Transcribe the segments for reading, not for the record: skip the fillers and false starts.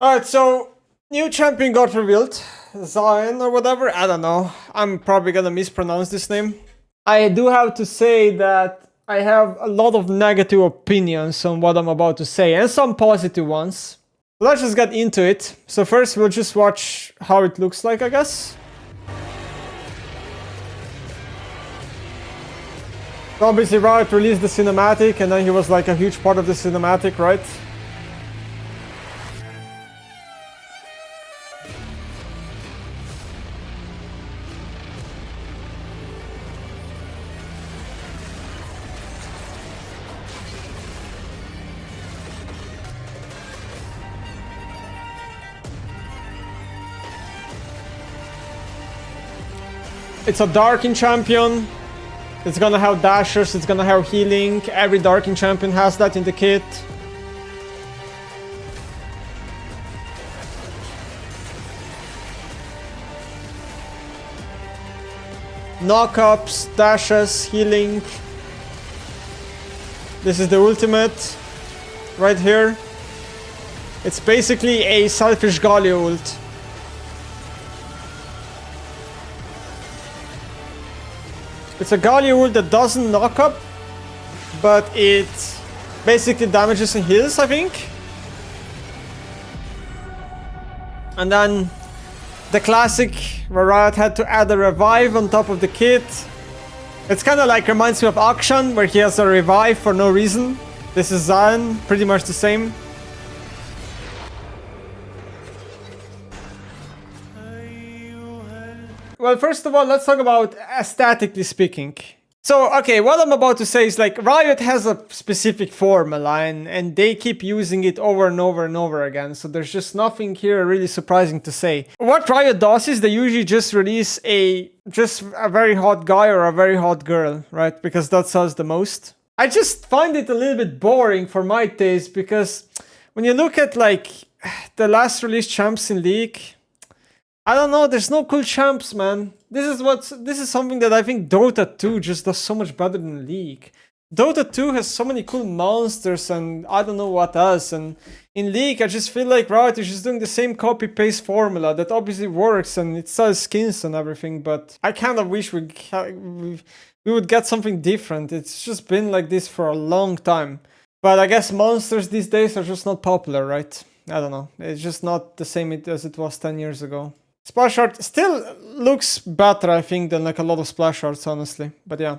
Alright, so new champion got revealed. Zaahen or whatever, I don't know. I'm probably gonna mispronounce this name. I do have to say that I have a lot of negative opinions on what I'm about to say, and some positive ones. Let's just get into it. So first we'll just watch how it looks like, I guess. Obviously Riot released the cinematic, and then he was like a huge part of the cinematic, right? It's a Darking champion. It's gonna have dashers, it's gonna have healing. Every Darking champion has that in the kit. Knockups, dashes, healing. This is the ultimate right here. It's basically a selfish Galio ult. It's a Galio ult that doesn't knock up, but it basically damages and heals, I think. And then the classic where Riot had to add a revive on top of the kit. It's kind of like reminds me of Akshan, where he has a revive for no reason. This is Zaahen, pretty much the same. Well, first of all, let's talk about aesthetically speaking. So, okay, what I'm about to say is like Riot has a specific formula and they keep using it over and over and over again. So there's just nothing here really surprising to say. What Riot does is they usually just release just a very hot guy or a very hot girl, right? Because that sells the most. I just find it a little bit boring for my taste because when you look at like the last released champs in League, I don't know, there's no cool champs, man. This is something that I think Dota 2 just does so much better than League. Dota 2 has so many cool monsters and I don't know what else, and in League I just feel like Riot is just doing the same copy-paste formula that obviously works and it sells skins and everything, but I kind of wish we would get something different. It's just been like this for a long time. But I guess monsters these days are just not popular, right? I don't know. It's just not the same as it was 10 years ago. Splash art still looks better, I think, than like a lot of splash arts, honestly. But yeah.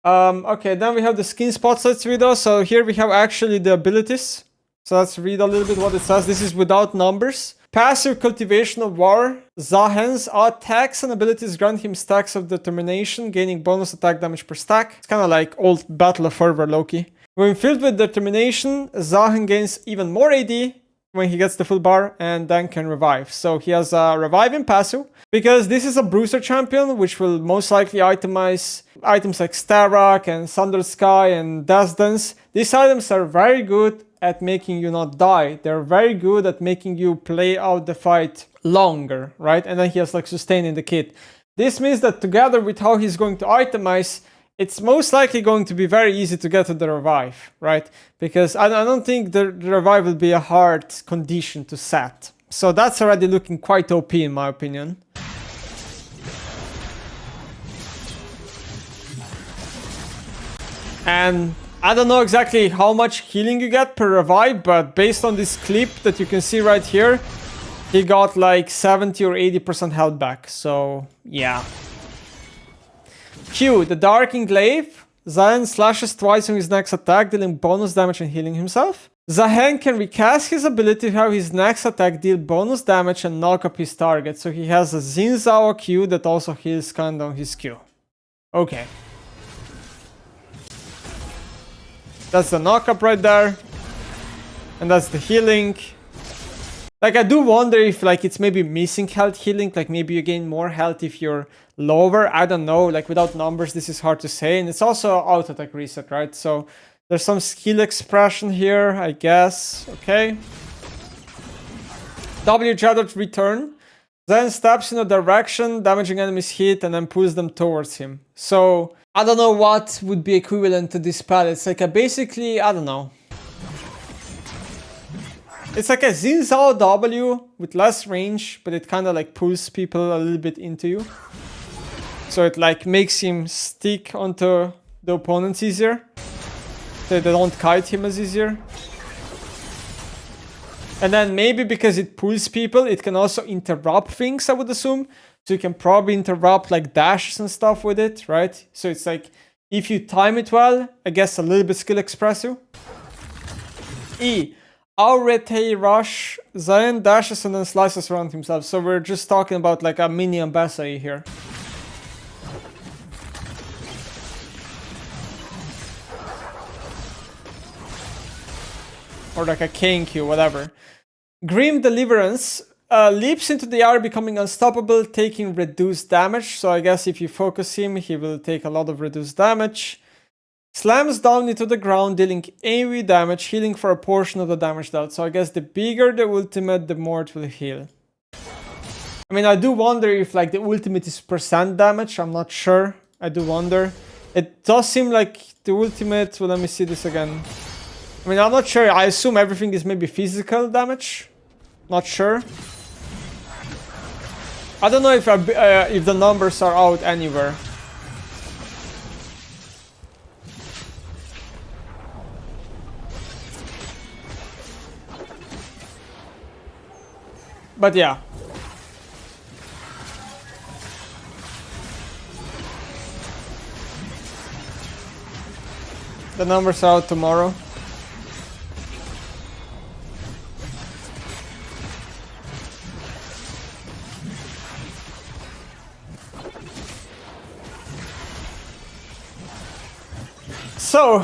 Okay, then we have the skin spotlights video. So here we have actually the abilities. So let's read a little bit what it says. This is without numbers. Passive Cultivation of War. Zaahen's attacks and abilities grant him stacks of determination, gaining bonus attack damage per stack. It's kind of like old Battle of Fervor Loki. When filled with determination, Zaahen gains even more AD when he gets the full bar and then can revive. So he has a revive in passive because this is a bruiser champion which will most likely itemize items like Starak and Thunder Sky and Death Dance. These items are very good at making you not die. They're very good at making you play out the fight longer, right? And then he has like sustain in the kit. This means that together with how he's going to itemize, it's most likely going to be very easy to get to the revive, right? Because I don't think the revive will be a hard condition to set. So that's already looking quite OP in my opinion. And I don't know exactly how much healing you get per revive, but based on this clip that you can see right here, he got like 70 or 80% health back. So yeah. Q, the Dark Englaive. Zaahen slashes twice on his next attack, dealing bonus damage and healing himself. Zaahen can recast his ability to have his next attack deal bonus damage and knock up his target. So he has a Xin Zhao Q that also heals kind of his Q. Okay. That's the knockup right there. And that's the healing. Like, I do wonder if, like, it's maybe missing health healing. Like, maybe you gain more health if you're lower. I don't know. Like, without numbers, this is hard to say. And it's also auto-attack reset, right? So, there's some skill expression here, I guess. Okay. W Jadot return. Then steps in a direction, damaging enemies hit, and then pulls them towards him. So, I don't know what would be equivalent to this spell. It's like a basically, I don't know. It's like a Xin Zhao W with less range, but it kind of like pulls people a little bit into you. So it like makes him stick onto the opponents easier. They don't kite him as easier. And then maybe because it pulls people, it can also interrupt things, I would assume. So you can probably interrupt like dashes and stuff with it, right? So it's like, if you time it well, I guess a little bit skill expressive. E. Aurete Rush. Zaahen dashes and then slices around himself. So we're just talking about like a mini Ambassa here. Or like a K&Q, whatever. Grim Deliverance. Leaps into the air, becoming unstoppable, taking reduced damage. So I guess if you focus him, he will take a lot of reduced damage. Slams down into the ground, dealing AoE damage, healing for a portion of the damage dealt. So I guess the bigger the ultimate, the more it will heal. I mean, I do wonder if like the ultimate is percent damage. I'm not sure. I do wonder. It does seem like the ultimate... Well, let me see this again. I mean, I'm not sure. I assume everything is maybe physical damage. Not sure. I don't know if the numbers are out anywhere. But yeah. The numbers are out tomorrow. So,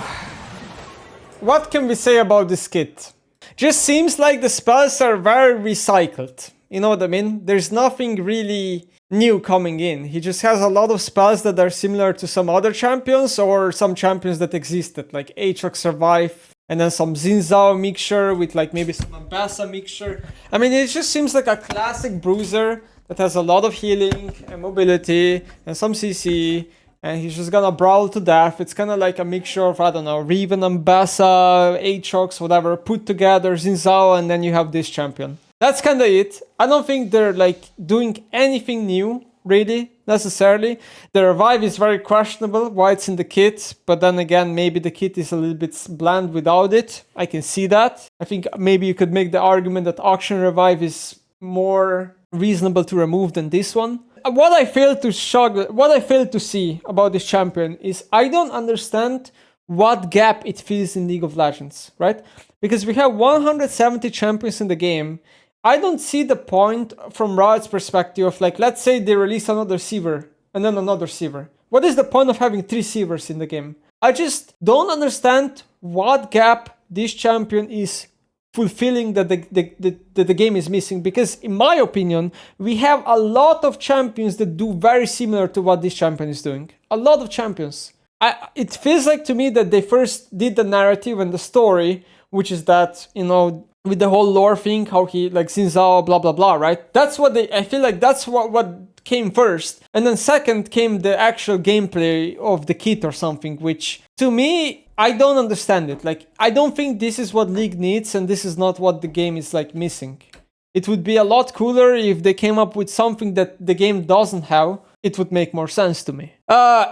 what can we say about this kit? Just seems like the spells are very recycled. You know what I mean? There's nothing really new coming in. He just has a lot of spells that are similar to some other champions or some champions that existed, like Aatrox Survive, and then some Xin Zhao mixture with like maybe some Ambassa mixture. I mean, it just seems like a classic bruiser that has a lot of healing and mobility and some CC. And he's just gonna brawl to death. It's kind of like a mixture of, I don't know, Riven, Ambassa, Aatrox, whatever, put together, Xin Zhao, and then you have this champion. That's kind of it. I don't think they're like doing anything new, really, necessarily. The revive is very questionable, why it's in the kit. But then again, maybe the kit is a little bit bland without it. I can see that. I think maybe you could make the argument that auction revive is more reasonable to remove than this one. What I fail to see about this champion is I don't understand what gap it fills in League of Legends, right? Because we have 170 champions in the game. I don't see the point from Riot's perspective of like, let's say they release another Siever and then another Siever. What is the point of having 3 Sievers in the game? I just don't understand what gap this champion is fulfilling that the game is missing, because in my opinion we have a lot of champions that do very similar to what this champion is doing. A lot of champions. It feels like to me that they first did the narrative and the story, which is that, you know, with the whole lore thing, how he like Xin Zhao, blah blah blah, right? That's what I feel like that's what came first, and then second came the actual gameplay of the kit or something, which to me, I don't understand it. Like, I don't think this is what League needs, and this is not what the game is like missing. It would be a lot cooler if they came up with something that the game doesn't have. It would make more sense to me.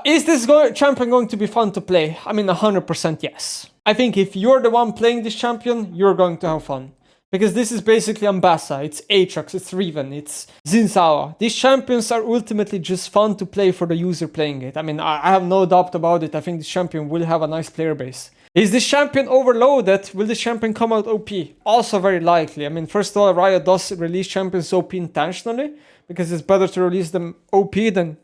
Is this champion going to be fun to play? I mean, 100% yes. I think if you're the one playing this champion, you're going to have fun. Because this is basically Ambassa, it's Aatrox, it's Riven, it's Xin Zhao. These champions are ultimately just fun to play for the user playing it. I mean, I have no doubt about it. I think this champion will have a nice player base. Is this champion overloaded? Will this champion come out OP? Also very likely. I mean, first of all, Riot does release champions OP intentionally, because it's better to release them OP than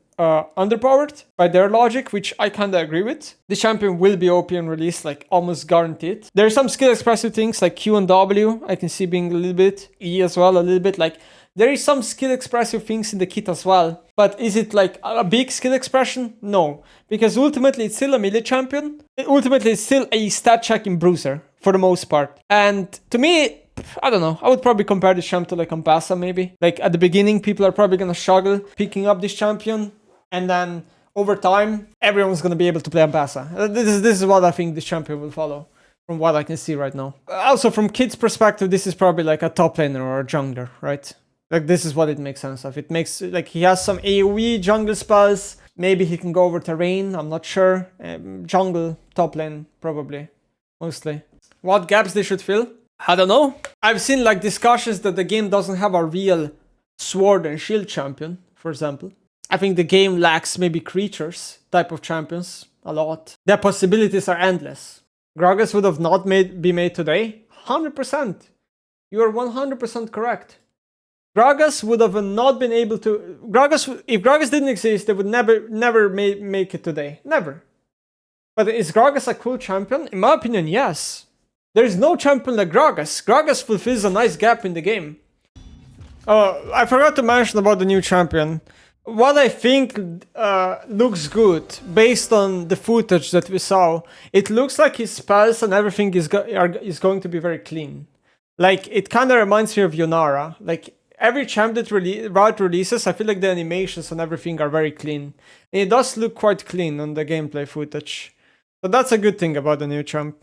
underpowered by their logic, which I kind of agree with. The champion will be OP and released, like almost guaranteed. There are some skill expressive things like Q and W I can see being a little bit, E as well a little bit. Like there is some skill expressive things in the kit as well, but is it like a big skill expression? No, because ultimately it's still a melee champion. Ultimately it's still a stat checking bruiser for the most part. And to me, I don't know, I would probably compare this champ to like Ambassa maybe. Like at the beginning, people are probably gonna struggle picking up this champion. And then over time, everyone's going to be able to play Ambassa. This is what I think this champion will follow from what I can see right now. Also, from Kid's perspective, this is probably like a top laner or a jungler, right? Like, this is what it makes sense of. It makes, like, he has some AoE jungle spells. Maybe he can go over terrain, I'm not sure. Jungle, top lane, probably, mostly. What gaps they should fill? I don't know. I've seen, like, discussions that the game doesn't have a real sword and shield champion, for example. I think the game lacks maybe creatures type of champions a lot. Their possibilities are endless. Gragas would have not be made today? 100%. You are 100% correct. Gragas would have not been able to... if Gragas didn't exist, they would never make it today. Never. But is Gragas a cool champion? In my opinion, yes. There is no champion like Gragas. Gragas fulfills a nice gap in the game. Oh, I forgot to mention about the new champion. What I think looks good, based on the footage that we saw, it looks like his spells and everything is going to be very clean. Like, it kind of reminds me of Yonara. Like, every champ that Riot releases, I feel like the animations and everything are very clean. And it does look quite clean on the gameplay footage. So that's a good thing about the new champ.